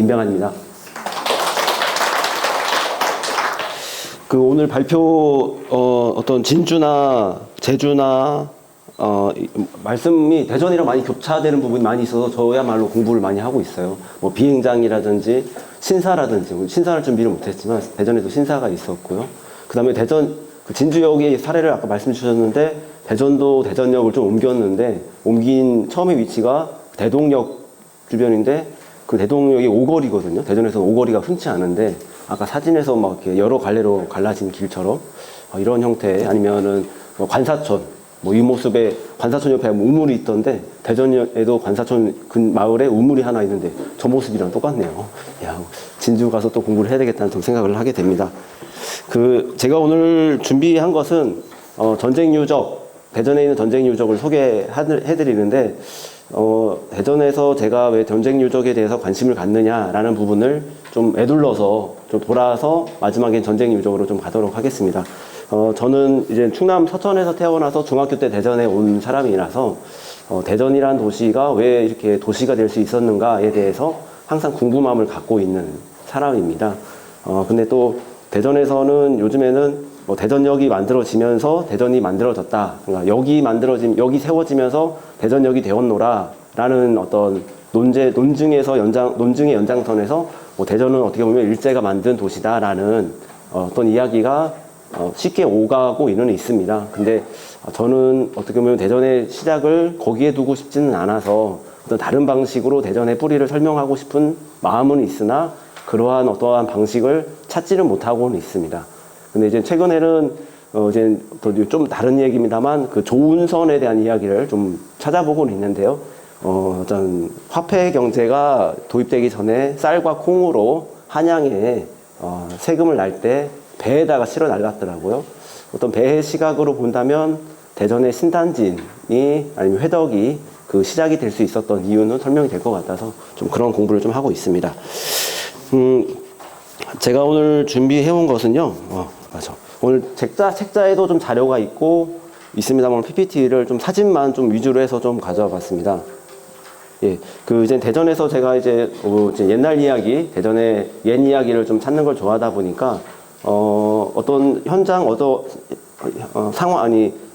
김병환입니다. 오늘 발표 어떤 진주나 제주나 말씀이 대전이랑 많이 겹쳐되는 부분이 많이 있어서 저야말로 공부를 많이 하고 있어요. 뭐 비행장이라든지 신사라든지, 신사를 준비를 못했지만 대전에도 신사가 있었고요. 그 다음에 대전 진주역의 사례를 아까 말씀 주셨는데, 대전도 대전역을 좀 옮겼는데, 옮긴 처음의 위치가 대동역 주변인데, 그 대동역이 오거리거든요. 대전에서는 오거리가 흔치 않은데, 아까 사진에서 막 이렇게 여러 갈래로 갈라진 길처럼 이런 형태, 아니면은 관사촌, 이 모습에 관사촌 옆에 우물이 있던데, 대전에도 관사촌 마을에 우물이 하나 있는데 저 모습이랑 똑같네요. 야, 진주 가서 또 공부를 해야 되겠다는 좀 생각을 하게 됩니다. 제가 오늘 준비한 것은 전쟁 유적, 대전에 있는 전쟁 유적을 소개해드리는데, 대전에서 제가 왜 전쟁 유적에 대해서 관심을 갖느냐라는 부분을 좀 에둘러서 좀 돌아서 마지막엔 전쟁 유적으로 좀 가도록 하겠습니다. 저는 이제 충남 서천에서 태어나서 중학교 때 대전에 온 사람이라서 대전이란 도시가 왜 이렇게 도시가 될 수 있었는가에 대해서 항상 궁금함을 갖고 있는 사람입니다. 근데 또 대전에서는 요즘에는 대전역이 만들어지면서 대전이 만들어졌다. 그러니까 여기 세워지면서 대전역이 되었노라. 라는 어떤 논증의 연장선에서 대전은 어떻게 보면 일제가 만든 도시다라는 어떤 이야기가 쉽게 오가고 있습니다. 근데 저는 어떻게 보면 대전의 시작을 거기에 두고 싶지는 않아서 어떤 다른 방식으로 대전의 뿌리를 설명하고 싶은 마음은 있으나 그러한 어떠한 방식을 찾지는 못하고는 있습니다. 근데 이제 최근에는 이제 좀 다른 얘기입니다만 조운선에 대한 이야기를 좀 찾아보고는 있는데요. 어떤 화폐 경제가 도입되기 전에 쌀과 콩으로 한양에 세금을 날 때 배에다가 실어 날랐더라고요. 어떤 배의 시각으로 본다면 대전의 신단진이 아니면 회덕이 시작이 될 수 있었던 이유는 설명이 될 것 같아서 좀 그런 공부를 좀 하고 있습니다. 제가 오늘 준비해온 것은요, 오늘 책자에도 좀 자료가 있습니다만 PPT를 좀 사진만 좀 위주로 해서 좀 가져와 봤습니다. 예, 이제 대전에서 제가 이제 옛날 이야기, 대전의 옛 이야기를 좀 찾는 걸 좋아하다 보니까, 어떤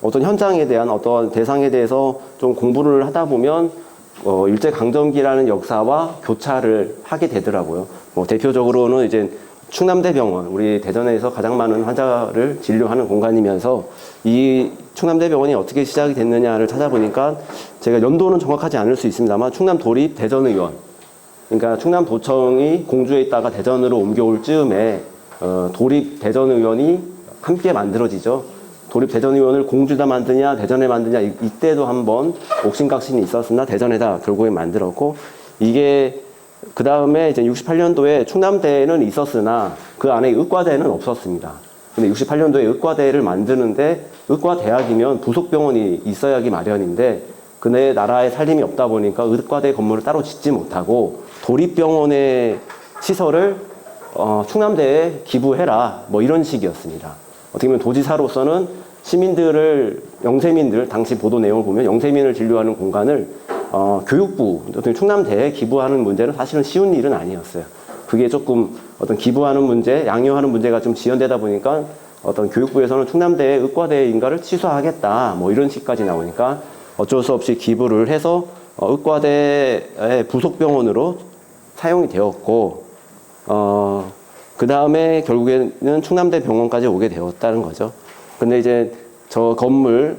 어떤 현장에 대한 어떤 대상에 대해서 좀 공부를 하다 보면, 일제강점기라는 역사와 교차를 하게 되더라고요. 대표적으로는 이제 충남대병원, 우리 대전에서 가장 많은 환자를 진료하는 공간이면서 이 충남대병원이 어떻게 시작이 됐느냐를 찾아보니까 제가 연도는 정확하지 않을 수 있습니다만 충남도립 대전의원, 그러니까 충남도청이 공주에 있다가 대전으로 옮겨올 즈음에 도립 대전의원이 함께 만들어지죠. 도립 대전의원을 공주에다 만드냐 대전에 만드냐 이때도 한번 옥신각신이 있었으나 대전에다 결국에 만들었고, 이게 그 다음에 이제 68년도에 충남대는 있었으나 그 안에 의과대는 없었습니다. 근데 68년도에 의과대를 만드는데, 의과대학이면 부속병원이 있어야기 마련인데 근데 나라에 살림이 없다 보니까 의과대 건물을 따로 짓지 못하고 도립병원의 시설을 충남대에 기부해라, 이런 식이었습니다. 어떻게 보면 도지사로서는 영세민들, 당시 보도 내용을 보면 영세민을 진료하는 공간을 교육부, 충남대에 기부하는 문제는 사실은 쉬운 일은 아니었어요. 그게 조금 어떤 기부하는 문제, 양육하는 문제가 좀 지연되다 보니까 어떤 교육부에서는 충남대에 의과대 인가를 취소하겠다, 이런 식까지 나오니까 어쩔 수 없이 기부를 해서 의과대의 부속병원으로 사용이 되었고, 그 다음에 결국에는 충남대 병원까지 오게 되었다는 거죠. 근데 이제 저 건물,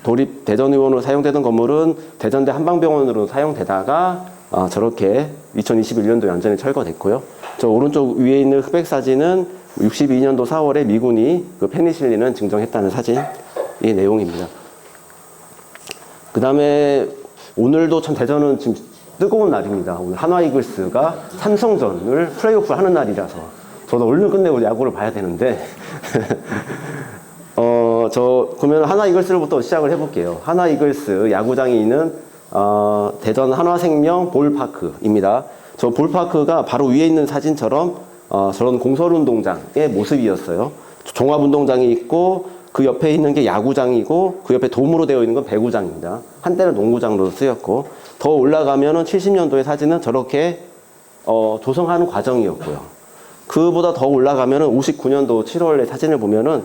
도립 대전의원으로 사용되던 건물은 대전대 한방병원으로 사용되다가 저렇게 2021년도에 완전히 철거됐고요. 저 오른쪽 위에 있는 흑백 사진은 62년도 4월에 미군이 페니실린을 증정했다는 사진의 내용입니다. 그 다음에 오늘도 참 대전은 지금 뜨거운 날입니다. 오늘 한화이글스가 삼성전을 플레이오프 하는 날이라서 저도 얼른 끝내고 야구를 봐야 되는데 그러면 한화이글스로부터 시작을 해볼게요. 한화이글스 야구장이 있는 대전 한화생명 볼파크입니다. 저 볼파크가 바로 위에 있는 사진처럼 저런 공설운동장의 모습이었어요. 종합운동장이 있고 그 옆에 있는 게 야구장이고 그 옆에 돔으로 되어 있는 건 배구장입니다. 한때는 농구장으로 쓰였고, 더 올라가면은 70년도의 사진은 저렇게 조성하는 과정이었고요. 그보다 더 올라가면은 59년도 7월에 사진을 보면은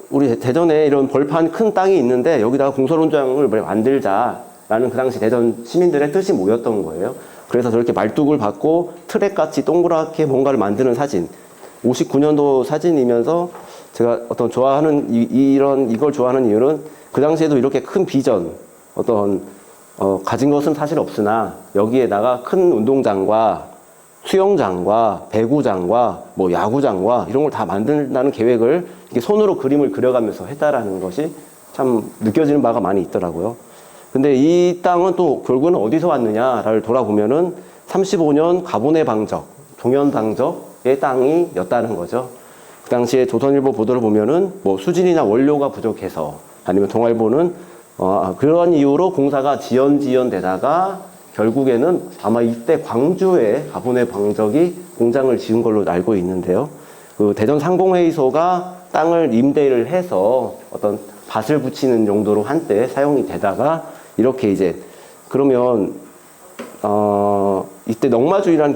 우리 대전에 이런 벌판 큰 땅이 있는데 여기다가 공설훈장을 만들자라는 그 당시 대전 시민들의 뜻이 모였던 거예요. 그래서 저렇게 말뚝을 받고 트랙같이 동그랗게 뭔가를 만드는 사진. 59년도 사진이면서 제가 이걸 좋아하는 이유는 그 당시에도 이렇게 큰 비전, 가진 것은 사실 없으나 여기에다가 큰 운동장과 수영장과 배구장과 뭐 야구장과 이런 걸 다 만든다는 계획을 이렇게 손으로 그림을 그려가면서 했다라는 것이 참 느껴지는 바가 많이 있더라고요. 근데 이 땅은 또 결국은 어디서 왔느냐를 돌아보면은 35년 가보네 방적, 종현 방적의 땅이었다는 거죠. 그 당시에 조선일보 보도를 보면은 뭐 수진이나 원료가 부족해서 아니면 동아일보는 그런 이유로 공사가 지연되다가 결국에는 아마 이때 광주에 가보네 방적이 공장을 지은 걸로 알고 있는데요. 그 대전 상공회의소가 땅을 임대를 해서 어떤 밭을 붙이는 용도로 한때 사용이 되다가 이렇게 이제 그러면 이때 넉마주의라는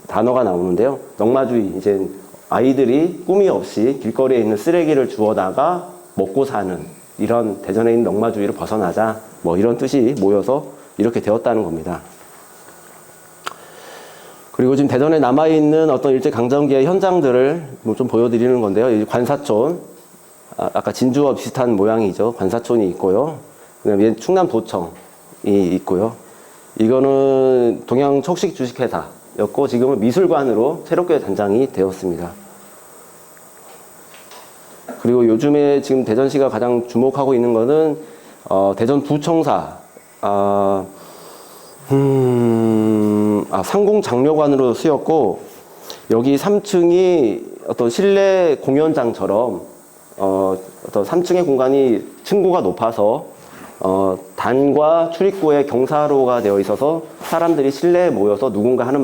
단어가 나오는데요. 넉마주의 이제 아이들이 꿈이 없이 길거리에 있는 쓰레기를 주워다가 먹고 사는 이런 대전에 있는 넉마주의를 벗어나자 뭐 이런 뜻이 모여서 이렇게 되었다는 겁니다. 그리고 지금 대전에 남아있는 어떤 일제강점기의 현장들을 좀 보여드리는 건데요. 이 관사촌, 아까 진주와 비슷한 모양이죠. 관사촌이 있고요. 그다음에 충남도청이 있고요. 이거는 동양척식주식회사였고 지금은 미술관으로 새롭게 단장이 되었습니다. 그리고 요즘에 지금 대전시가 가장 주목하고 있는 거는 대전부청사 상공장려관으로 쓰였고 여기 3층이 어떤 실내 공연장처럼 어떤 3층의 공간이 층고가 높아서 단과 출입구에 경사로가 되어 있어서 사람들이 실내에 모여서 누군가 하는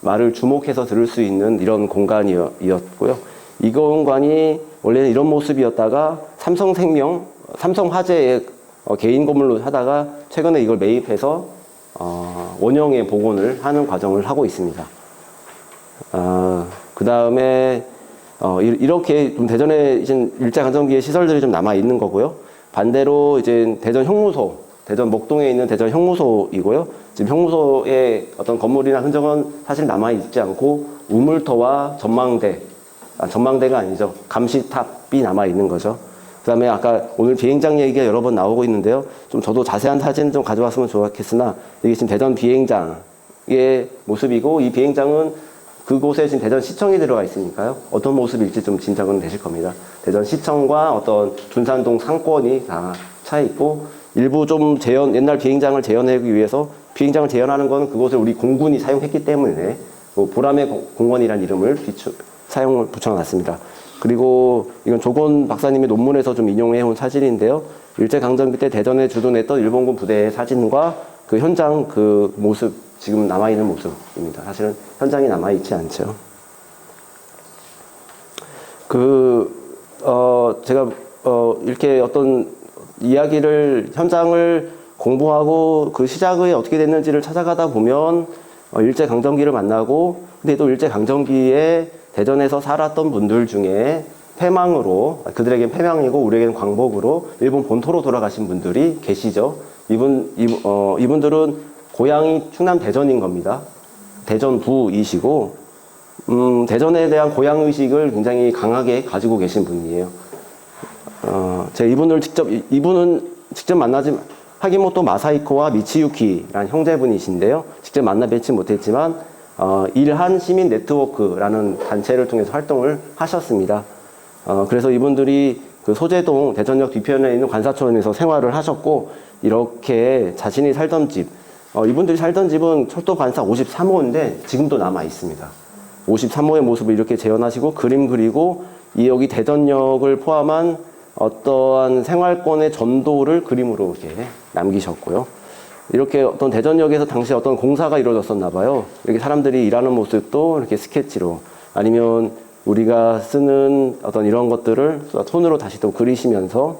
말을 주목해서 들을 수 있는 이런 공간이었고요. 이 공간이 원래는 이런 모습이었다가 삼성화재의 개인 건물로 하다가 최근에 이걸 매입해서 원형의 복원을 하는 과정을 하고 있습니다. 그 다음에 이렇게 좀 대전에 이제 일제강점기의 시설들이 좀 남아 있는 거고요. 반대로 이제 대전 형무소, 대전 목동에 있는 대전 형무소이고요. 지금 형무소의 어떤 건물이나 흔적은 사실 남아 있지 않고 우물터와 전망대가 아니죠. 감시탑이 남아 있는 거죠. 그 다음에 아까 오늘 비행장 얘기가 여러 번 나오고 있는데요. 좀 저도 자세한 사진 좀 가져왔으면 좋았겠으나 이게 지금 대전 비행장의 모습이고 이 비행장은 그곳에 지금 대전시청이 들어가 있으니까요. 어떤 모습일지 좀 짐작은 되실 겁니다. 대전시청과 어떤 둔산동 상권이 다 차 있고 일부 좀 옛날 비행장을 재현하기 위해서 비행장을 재현하는 건 그곳을 우리 공군이 사용했기 때문에 보람의 공원이라는 이름을 사용을 붙여놨습니다. 그리고 이건 조건 박사님의 논문에서 좀 인용해온 사진인데요. 일제강점기 때 대전에 주둔했던 일본군 부대의 사진과 그 현장 그 모습, 지금 남아있는 모습입니다. 사실은 현장이 남아있지 않죠. 제가, 이렇게 어떤 이야기를, 현장을 공부하고 그 시작이 어떻게 됐는지를 찾아가다 보면, 일제강점기를 만나고, 근데 또 일제강점기에 대전에서 살았던 분들 중에 그들에겐 패망이고 우리에겐 광복으로 일본 본토로 돌아가신 분들이 계시죠. 이분들은 고향이 충남 대전인 겁니다. 대전부이시고, 대전에 대한 고향의식을 굉장히 강하게 가지고 계신 분이에요. 제가 이분은 직접 만나지, 하기모토 마사히코와 미치유키라는 형제분이신데요. 직접 만나 뵙지 못했지만, 일한 시민 네트워크라는 단체를 통해서 활동을 하셨습니다. 그래서 이분들이 그 소재동 대전역 뒤편에 있는 관사촌에서 생활을 하셨고, 이렇게 자신이 살던 집, 이분들이 살던 집은 철도 관사 53호인데 지금도 남아 있습니다. 53호의 모습을 이렇게 재현하시고 그림 그리고 여기 대전역을 포함한 어떠한 생활권의 전도를 그림으로 이렇게 남기셨고요. 이렇게 어떤 대전역에서 당시 어떤 공사가 이루어졌었나 봐요. 이렇게 사람들이 일하는 모습도 이렇게 스케치로 아니면 우리가 쓰는 어떤 이런 것들을 손으로 다시 또 그리시면서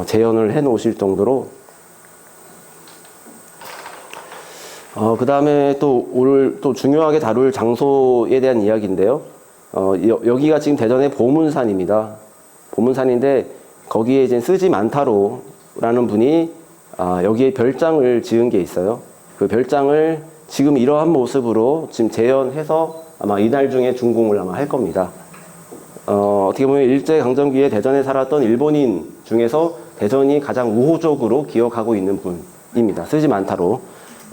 재현을 해 놓으실 정도로 그 다음에 또 오늘 또 중요하게 다룰 장소에 대한 이야기인데요. 여기가 지금 대전의 보문산입니다. 보문산인데 거기에 이제 쓰지 만타로라는 분이 여기에 별장을 지은 게 있어요. 그 별장을 지금 이러한 모습으로 지금 재현해서 아마 이달 중에 준공을 아마 할 겁니다. 어떻게 보면 일제강점기에 대전에 살았던 일본인 중에서 대전이 가장 우호적으로 기억하고 있는 분입니다. 쓰지 만타로.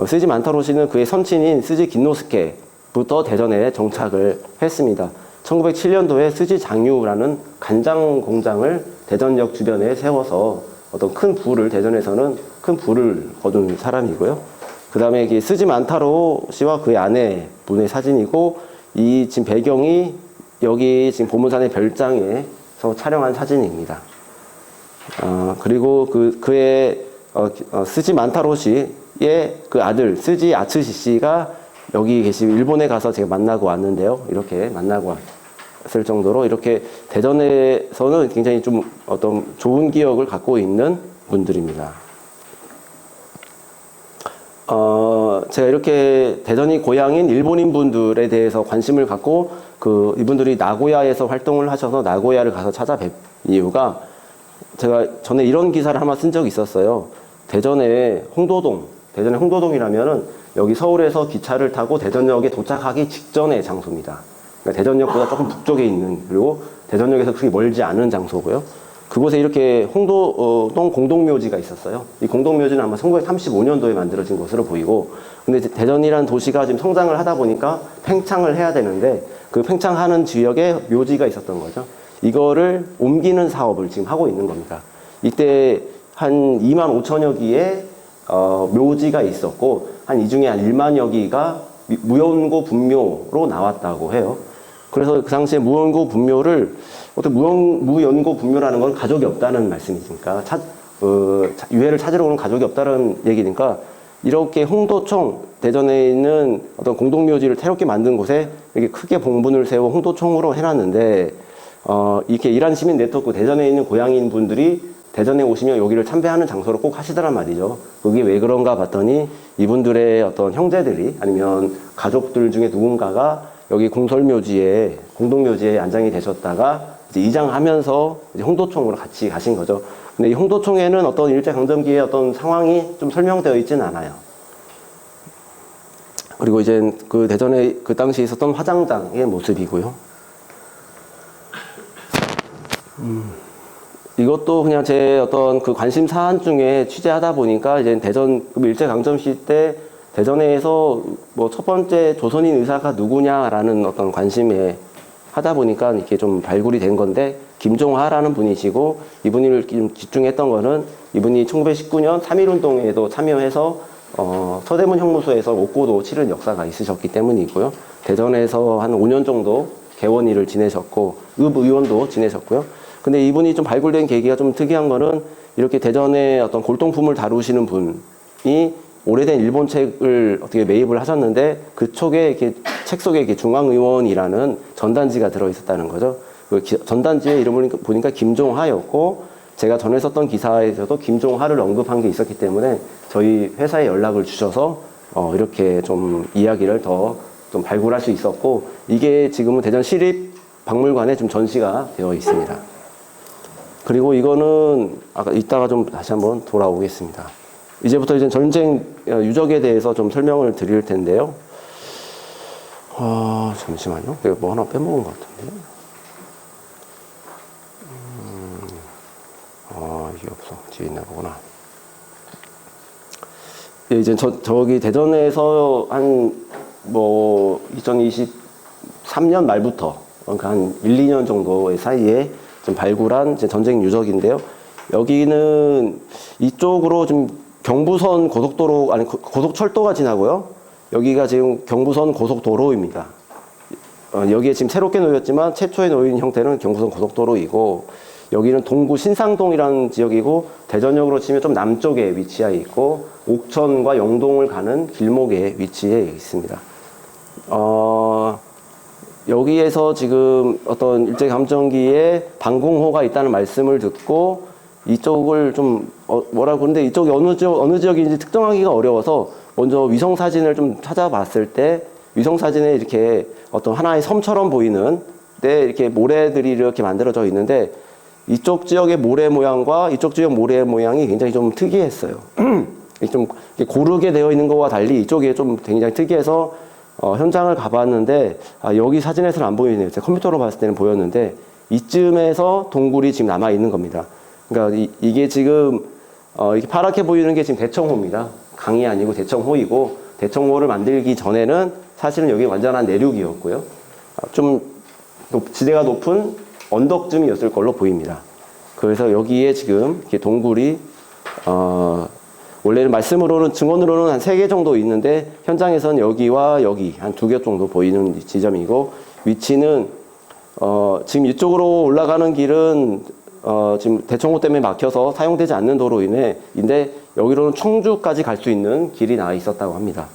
쓰지 만타로 씨는 그의 선친인 쓰지 긴노스케부터 대전에 정착을 했습니다. 1907년도에 쓰지 장유라는 간장 공장을 대전역 주변에 세워서 어떤 큰 부를, 대전에서는 큰 부를 거둔 사람이고요. 그 다음에 쓰지 만타로 씨와 그의 아내 분의 사진이고, 이 지금 배경이 여기 지금 보문산의 별장에서 촬영한 사진입니다. 그리고 그의 쓰지 만타로 씨의 그 아들 쓰지 아츠시 씨가 여기 계시고 일본에 가서 제가 만나고 왔는데요. 이렇게 만나고 왔을 정도로 이렇게 대전에서는 굉장히 좀 어떤 좋은 기억을 갖고 있는 분들입니다. 제가 이렇게 대전이 고향인 일본인 분들에 대해서 관심을 갖고 이분들이 나고야에서 활동을 하셔서 나고야를 가서 찾아뵌 이유가, 제가 전에 이런 기사를 한번 쓴 적이 있었어요. 대전의 홍도동이라면은 여기 서울에서 기차를 타고 대전역에 도착하기 직전의 장소입니다. 그러니까 대전역보다 조금 북쪽에 있는, 그리고 대전역에서 그렇게 멀지 않은 장소고요. 그곳에 이렇게 홍도동 공동묘지가 있었어요. 이 공동묘지는 아마 1935년도에 만들어진 것으로 보이고, 근데 대전이라는 도시가 지금 성장을 하다 보니까 팽창을 해야 되는데 그 팽창하는 지역에 묘지가 있었던 거죠. 이거를 옮기는 사업을 지금 하고 있는 겁니다. 이때 한 2만 5천여 기의 묘지가 있었고, 이 중에 한 1만여 기가 무연고 분묘로 나왔다고 해요. 그래서 그 당시에 무연고 분묘를, 어떤 무연고 분묘라는 건 가족이 없다는 말씀이니까, 유해를 찾으러 오는 가족이 없다는 얘기니까, 이렇게 홍도총, 대전에 있는 어떤 공동묘지를 새롭게 만든 곳에 이렇게 크게 봉분을 세워 홍도총으로 해놨는데, 이렇게 이란 시민 네트워크, 대전에 있는 고향인 분들이 대전에 오시면 여기를 참배하는 장소로 꼭 하시더란 말이죠. 그게 왜 그런가 봤더니 이분들의 어떤 형제들이 아니면 가족들 중에 누군가가 여기 공동묘지에 안장이 되셨다가 이제 이장하면서 이제 홍도총으로 같이 가신 거죠. 근데 이 홍도총에는 어떤 일제강점기의 어떤 상황이 좀 설명되어 있지는 않아요. 그리고 이제 그 대전에 그 당시에 있었던 화장장의 모습이고요. 이것도 그냥 제 어떤 그 관심 사안 중에 취재하다 보니까 이제 대전 일제강점기 때 대전에서 뭐 첫 번째 조선인 의사가 누구냐라는 어떤 관심에 하다 보니까 이렇게 좀 발굴이 된 건데, 김종하라는 분이시고, 이분을 좀 집중했던 거는 이분이 1919년 3.1운동에도 참여해서 서대문 형무소에서 옥고도 치른 역사가 있으셨기 때문이고요. 대전에서 한 5년 정도 개원일을 지내셨고, 읍의원도 지내셨고요. 근데 이분이 좀 발굴된 계기가 좀 특이한 거는, 이렇게 대전의 어떤 골동품을 다루시는 분이 오래된 일본 책을 어떻게 매입을 하셨는데, 그 책 속에 이렇게 중앙의원이라는 전단지가 들어있었다는 거죠. 그 전단지의 이름을 보니까 김종하였고, 제가 전에 썼던 기사에서도 김종하를 언급한 게 있었기 때문에 저희 회사에 연락을 주셔서 이렇게 좀 이야기를 더 좀 발굴할 수 있었고, 이게 지금은 대전 시립박물관에 좀 전시가 되어 있습니다. 그리고 이거는 이따가 좀 다시 한번 돌아오겠습니다. 이제부터 이제 전쟁 유적에 대해서 좀 설명을 드릴 텐데요. 잠시만요. 내가 뭐 하나 빼먹은 것 같은데. 이게 없어. 뒤에 있나 보구나. 예, 이제 저기 대전에서 한 2023년 말부터 한 1, 2년 정도의 사이에 좀 발굴한 전쟁 유적인데요. 여기는 이쪽으로 좀 경부선 고속도로, 고속철도가 지나고요. 여기가 지금 경부선 고속도로입니다. 여기에 지금 새롭게 놓였지만 최초에 놓인 형태는 경부선 고속도로이고, 여기는 동구 신상동이라는 지역이고, 대전역으로 치면 좀 남쪽에 위치해 있고, 옥천과 영동을 가는 길목에 위치해 있습니다. 여기에서 지금 어떤 일제감정기에 방공호가 있다는 말씀을 듣고, 이쪽을 좀 뭐라고 그러는데, 이쪽이 어느 지역인지 특정하기가 어려워서 먼저 위성 사진을 좀 찾아봤을 때 위성 사진에 이렇게 어떤 하나의 섬처럼 보이는 데 이렇게 모래들이 이렇게 만들어져 있는데 이쪽 지역의 모래 모양과 이쪽 지역 모래 모양이 굉장히 좀 특이했어요. 좀 고르게 되어 있는 것과 달리 이쪽에 좀 굉장히 특이해서 현장을 가봤는데 여기 사진에서는 안 보이네요. 제가 컴퓨터로 봤을 때는 보였는데 이쯤에서 동굴이 지금 남아 있는 겁니다. 그러니까 이게 지금 이렇게 파랗게 보이는 게 지금 대청호입니다. 강이 아니고 대청호이고 대청호를 만들기 전에는 사실은 여기 완전한 내륙이었고요. 좀 지대가 높은 언덕쯤이었을 걸로 보입니다. 그래서 여기에 지금 이렇게 동굴이 원래는 말씀으로는 증언으로는 한 3개 정도 있는데 현장에서는 여기와 여기 한 2개 정도 보이는 지점이고 위치는 지금 이쪽으로 올라가는 길은 지금 대청호 때문에 막혀서 사용되지 않는 도로인데 여기로는 청주까지 갈 수 있는 길이 나와 있었다고 합니다.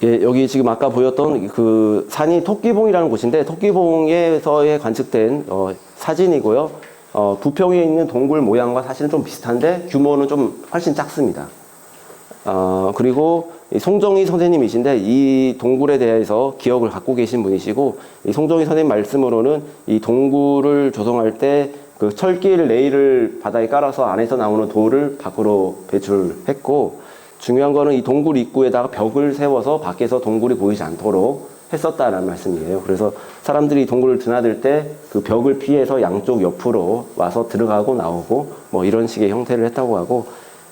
예, 여기 지금 아까 보였던 그 산이 토끼봉이라는 곳인데 토끼봉에서의 관측된 사진이고요. 부평에 있는 동굴 모양과 사실은 좀 비슷한데 규모는 좀 훨씬 작습니다. 그리고 송정희 선생님이신데 이 동굴에 대해서 기억을 갖고 계신 분이시고 이 송정희 선생님 말씀으로는 이 동굴을 조성할 때 그 철길 레일을 바닥에 깔아서 안에서 나오는 돌을 밖으로 배출했고 중요한 거는 이 동굴 입구에다가 벽을 세워서 밖에서 동굴이 보이지 않도록 했었다라는 말씀이에요. 그래서 사람들이 동굴을 드나들 때 그 벽을 피해서 양쪽 옆으로 와서 들어가고 나오고 뭐 이런 식의 형태를 했다고 하고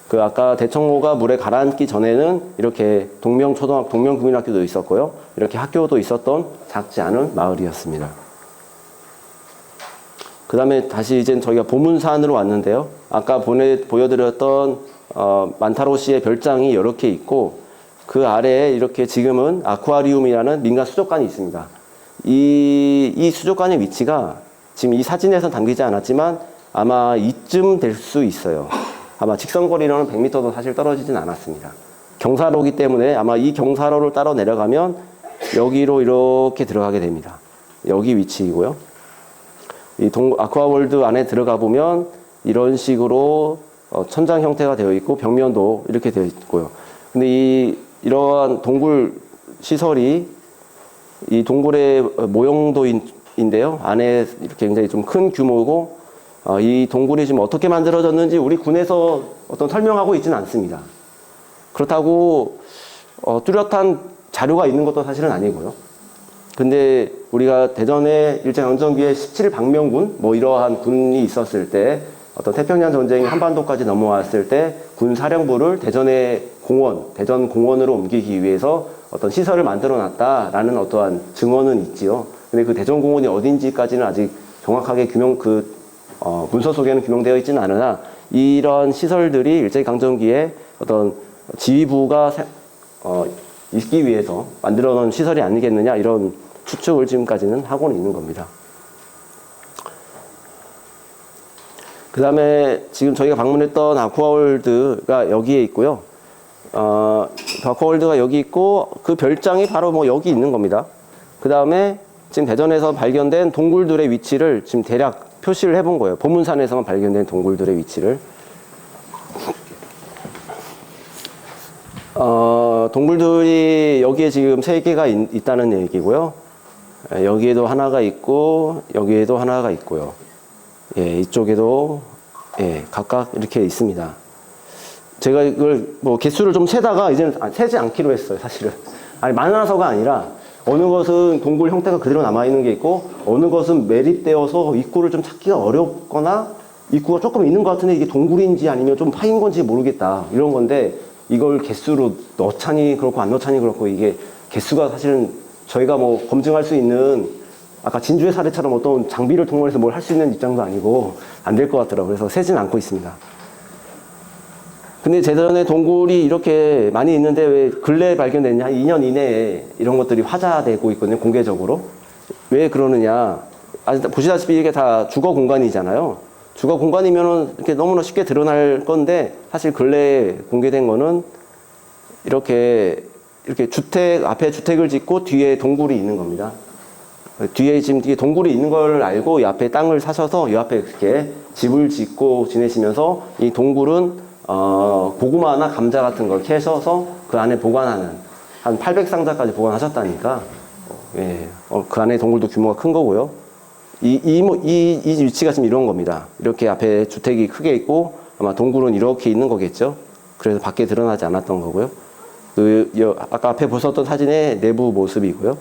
그 아까 대청호가 물에 가라앉기 전에는 이렇게 동명국민학교도 있었고요. 이렇게 학교도 있었던 작지 않은 마을이었습니다. 그 다음에 다시 이제 저희가 보문산으로 왔는데요. 아까 보여드렸던 만타로 씨의 별장이 이렇게 있고 그 아래에 이렇게 지금은 아쿠아리움이라는 민간 수족관이 있습니다. 이 수족관의 위치가 지금 이 사진에서 담기지 않았지만 아마 이쯤 될 수 있어요. 아마 직선거리로는 100m도 사실 떨어지진 않았습니다. 경사로기 때문에 아마 이 경사로를 따라 내려가면 여기로 이렇게 들어가게 됩니다. 여기 위치이고요. 이 아쿠아월드 안에 들어가 보면 이런 식으로 천장 형태가 되어 있고 벽면도 이렇게 되어 있고요. 근데 이러한 동굴 시설이 이 동굴의 모형도인데요. 안에 이렇게 굉장히 좀 큰 규모고 이 동굴이 지금 어떻게 만들어졌는지 우리 군에서 어떤 설명하고 있지는 않습니다. 그렇다고 뚜렷한 자료가 있는 것도 사실은 아니고요. 근데 우리가 대전에 일제강점기에 17방명군 뭐 이러한 군이 있었을 때 어떤 태평양 전쟁이 한반도까지 넘어왔을 때 군 사령부를 대전의 공원, 대전 공원으로 옮기기 위해서 어떤 시설을 만들어 놨다라는 어떠한 증언은 있지요. 근데 그 대전 공원이 어딘지까지는 아직 정확하게 문서 속에는 규명되어 있지는 않으나 이런 시설들이 일제강점기에 어떤 지휘부가 있기 위해서 만들어 놓은 시설이 아니겠느냐 이런 추측을 지금까지는 하고는 있는 겁니다. 그 다음에 지금 저희가 방문했던 아쿠아월드가 여기에 있고요. 아쿠아월드가 여기 있고 그 별장이 바로 뭐 여기 있는 겁니다. 그 다음에 지금 대전에서 발견된 동굴들의 위치를 지금 대략 표시를 해본 거예요. 보문산에서만 발견된 동굴들의 위치를. 동굴들이 여기에 지금 3개가 있다는 얘기고요. 여기에도 하나가 있고 여기에도 하나가 있고요. 예, 이쪽에도 예, 각각 이렇게 있습니다. 제가 이걸 뭐 개수를 좀 세다가 이제는 세지 않기로 했어요, 사실은. 아니, 많아서가 아니라 어느 것은 동굴 형태가 그대로 남아있는 게 있고 어느 것은 매립되어서 입구를 좀 찾기가 어렵거나 입구가 조금 있는 것 같은데 이게 동굴인지 아니면 좀 파인 건지 모르겠다 이런 건데 이걸 개수로 넣자니 그렇고 안 넣자니 그렇고 이게 개수가 사실은 저희가 뭐 검증할 수 있는 아까 진주의 사례처럼 어떤 장비를 통해서 뭘 할 수 있는 입장도 아니고 안 될 것 같더라고요. 그래서 세진 않고 있습니다. 근데 대전에 동굴이 이렇게 많이 있는데 왜 근래에 발견됐냐? 2년 이내에 이런 것들이 화자되고 있거든요, 공개적으로. 왜 그러느냐? 보시다시피 이게 다 주거 공간이잖아요. 주거 공간이면은 이렇게 너무나 쉽게 드러날 건데 사실 근래에 공개된 거는 이렇게 앞에 주택을 짓고 뒤에 동굴이 있는 겁니다. 뒤에 지금 뒤에 동굴이 있는 걸 알고 이 앞에 땅을 사셔서 이 앞에 이렇게 집을 짓고 지내시면서 이 동굴은 고구마나 감자 같은 걸 캐셔서 그 안에 보관하는 한 800상자까지 보관하셨다니까 예, 그 안에 동굴도 규모가 큰 거고요. 이 위치가 지금 이런 겁니다. 이렇게 앞에 주택이 크게 있고 아마 동굴은 이렇게 있는 거겠죠. 그래서 밖에 드러나지 않았던 거고요. 아까 앞에 보셨던 사진의 내부 모습이고요.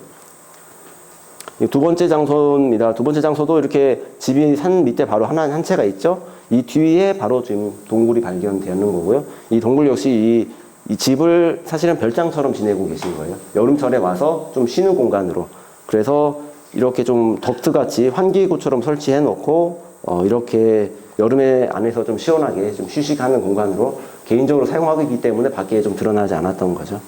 두 번째 장소입니다. 두 번째 장소도 이렇게 집이 산 밑에 바로 한 채가 있죠. 이 뒤에 바로 지금 동굴이 발견되는 거고요. 이 동굴 역시 이 집을 사실은 별장처럼 지내고 계신 거예요. 여름철에 와서 좀 쉬는 공간으로. 그래서 이렇게 좀 덕트같이 환기구처럼 설치해 놓고 이렇게 여름에 안에서 좀 시원하게 좀 휴식하는 공간으로 개인적으로 사용하기 때문에 밖에 좀 드러나지 않았던 거죠.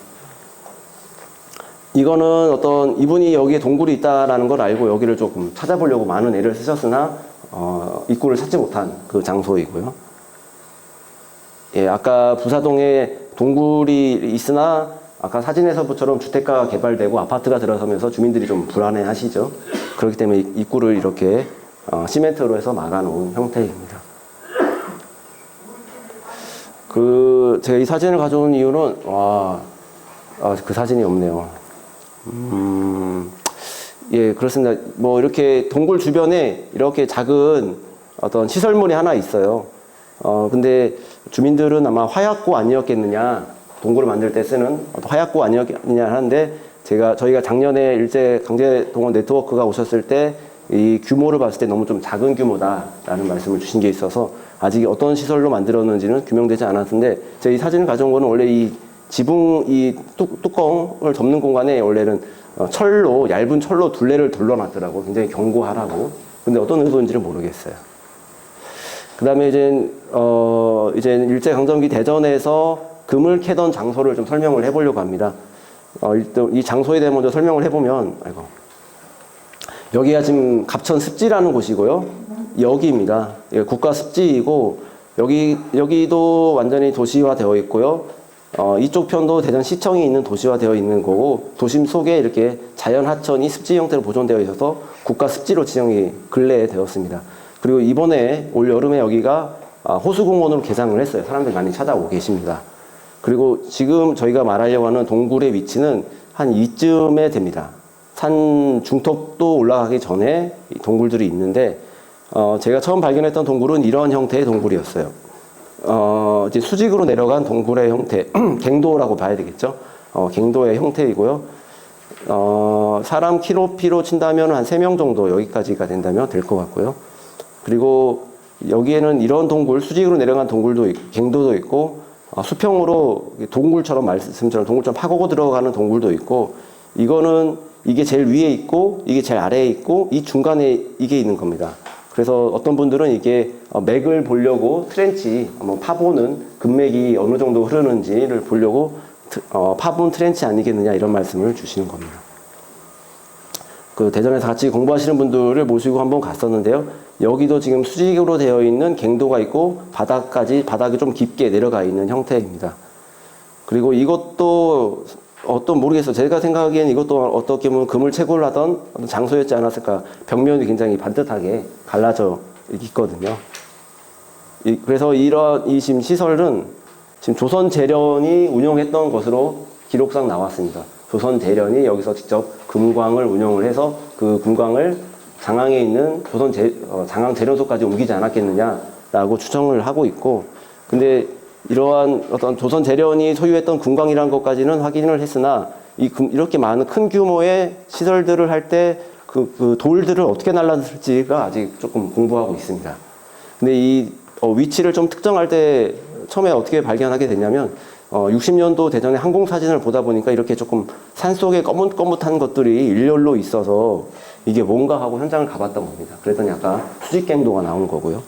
이거는 어떤 이분이 여기에 동굴이 있다라는 걸 알고 여기를 조금 찾아보려고 많은 애를 쓰셨으나 입구를 찾지 못한 그 장소이고요. 예, 아까 부사동에 동굴이 있으나 아까 사진에서처럼 주택가가 개발되고 아파트가 들어서면서 주민들이 좀 불안해 하시죠. 그렇기 때문에 입구를 이렇게 시멘트로 해서 막아놓은 형태입니다. 제가 이 사진을 가져온 이유는, 그 사진이 없네요. 예, 그렇습니다. 뭐, 이렇게 동굴 주변에 이렇게 작은 어떤 시설물이 하나 있어요. 근데 주민들은 아마 화약고 아니었겠느냐, 동굴을 만들 때 쓰는 화약고 아니었겠느냐 하는데, 저희가 작년에 일제강제동원 네트워크가 오셨을 때, 이 규모를 봤을 때 너무 좀 작은 규모다라는 말씀을 주신 게 있어서, 아직 어떤 시설로 만들었는지는 규명되지 않았는데, 제가 이 사진을 가져온 거는 원래 이 지붕, 이 뚜껑을 덮는 공간에 원래는 얇은 철로 둘레를 둘러놨더라고. 굉장히 견고하라고. 근데 어떤 의도인지를 모르겠어요. 그 다음에 이제 일제강점기 대전에서 금을 캐던 장소를 좀 설명을 해보려고 합니다. 일단 이 장소에 대해 먼저 설명을 해보면, 여기가 지금 갑천 습지라는 곳이고요. 여기입니다. 국가 습지이고, 여기도 완전히 도시화 되어 있고요. 이쪽 편도 대전시청이 있는 도시화 되어 있는 거고, 도심 속에 이렇게 자연 하천이 습지 형태로 보존되어 있어서 국가 습지로 지정이 근래에 되었습니다. 그리고 이번에 올 여름에 여기가 호수공원으로 개장을 했어요. 사람들이 많이 찾아오고 계십니다. 그리고 지금 저희가 말하려고 하는 동굴의 위치는 한 이쯤에 됩니다. 산 중턱도 올라가기 전에 이 동굴들이 있는데, 제가 처음 발견했던 동굴은 이런 형태의 동굴이었어요. 이제 수직으로 내려간 동굴의 형태, 갱도라고 봐야 되겠죠. 갱도의 형태이고요. 사람 키로피로 친다면 한 3명 정도 여기까지가 된다면 될 것 같고요. 그리고 여기에는 이런 동굴, 수직으로 내려간 동굴도 있고, 갱도도 있고, 수평으로 동굴처럼 동굴처럼 파고고 들어가는 동굴도 있고, 이게 제일 위에 있고, 이게 제일 아래에 있고, 이 중간에 이게 있는 겁니다. 그래서 어떤 분들은 이게 맥을 보려고 한번 파보는 금맥이 어느 정도 흐르는지를 보려고 파본 트렌치 아니겠느냐 이런 말씀을 주시는 겁니다. 대전에서 같이 공부하시는 분들을 모시고 한번 갔었는데요. 여기도 지금 수직으로 되어 있는 갱도가 있고 바닥이 좀 깊게 내려가 있는 형태입니다. 그리고 이것도 모르겠어요. 제가 생각하기엔 이것도 어떻게 보면 금을 채굴 하던 장소였지 않았을까. 벽면이 굉장히 반듯하게 갈라져 있거든요. 그래서 이 지금 시설은 지금 조선 재련이 운영했던 것으로 기록상 나왔습니다. 조선 재련이 여기서 직접 금광을 운영을 해서 그 금광을 장항에 있는 장항 재련소까지 옮기지 않았겠느냐라고 추정을 하고 있고, 근데 이러한 어떤 조선 재련이 소유했던 금광이라는 것까지는 확인을 했으나 이렇게 많은 큰 규모의 시설들을 할 때 그 돌들을 어떻게 날랐을지가 아직 조금 공부하고 있습니다. 근데 이 위치를 좀 특정할 때 처음에 어떻게 발견하게 됐냐면 60년도 대전의 항공 사진을 보다 보니까 이렇게 조금 산속에 거뭇거뭇한 것들이 일렬로 있어서 이게 뭔가 하고 현장을 가봤던 겁니다. 그랬더니 아까 수직갱도가 나온 거고요.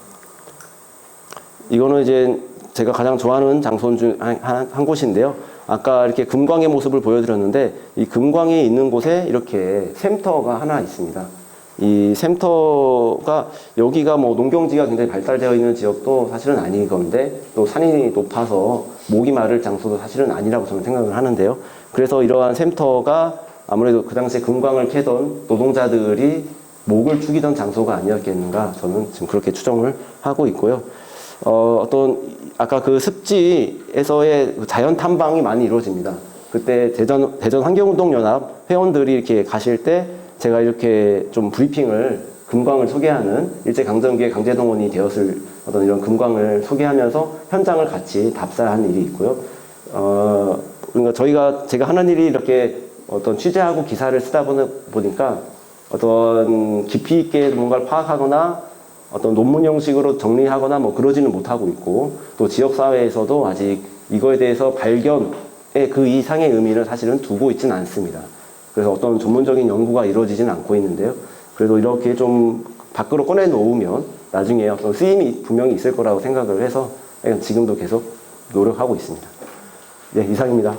이거는 이제 제가 가장 좋아하는 장소 중 한 곳인데요. 아까 이렇게 금광의 모습을 보여드렸는데 이 금광이 있는 곳에 이렇게 샘터가 하나 있습니다. 이 샘터가 여기가 뭐 농경지가 굉장히 발달되어 있는 지역도 사실은 아닌 건데 또 산이 높아서 목이 마를 장소도 사실은 아니라고 저는 생각을 하는데요. 그래서 이러한 샘터가 아무래도 그 당시에 금광을 캐던 노동자들이 목을 축이던 장소가 아니었겠는가 저는 지금 그렇게 추정을 하고 있고요. 어떤 아까 그 습지에서의 그 자연 탐방이 많이 이루어집니다. 그때 대전 환경운동연합 회원들이 이렇게 가실 때 제가 이렇게 좀 브리핑을 금광을 소개하는 일제강점기의 강제동원이 되었을 어떤 이런 금광을 소개하면서 현장을 같이 답사한 일이 있고요. 그러니까 제가 하는 일이 이렇게 어떤 취재하고 기사를 쓰다 보니까 어떤 깊이 있게 뭔가를 파악하거나 어떤 논문 형식으로 정리하거나 뭐 그러지는 못하고 있고, 또 지역사회에서도 아직 이거에 대해서 발견의 그 이상의 의미를 사실은 두고 있지는 않습니다. 그래서 어떤 전문적인 연구가 이루어지지는 않고 있는데요. 그래도 이렇게 좀 밖으로 꺼내놓으면 나중에 어떤 쓰임이 분명히 있을 거라고 생각을 해서 지금도 계속 노력하고 있습니다. 네, 이상입니다.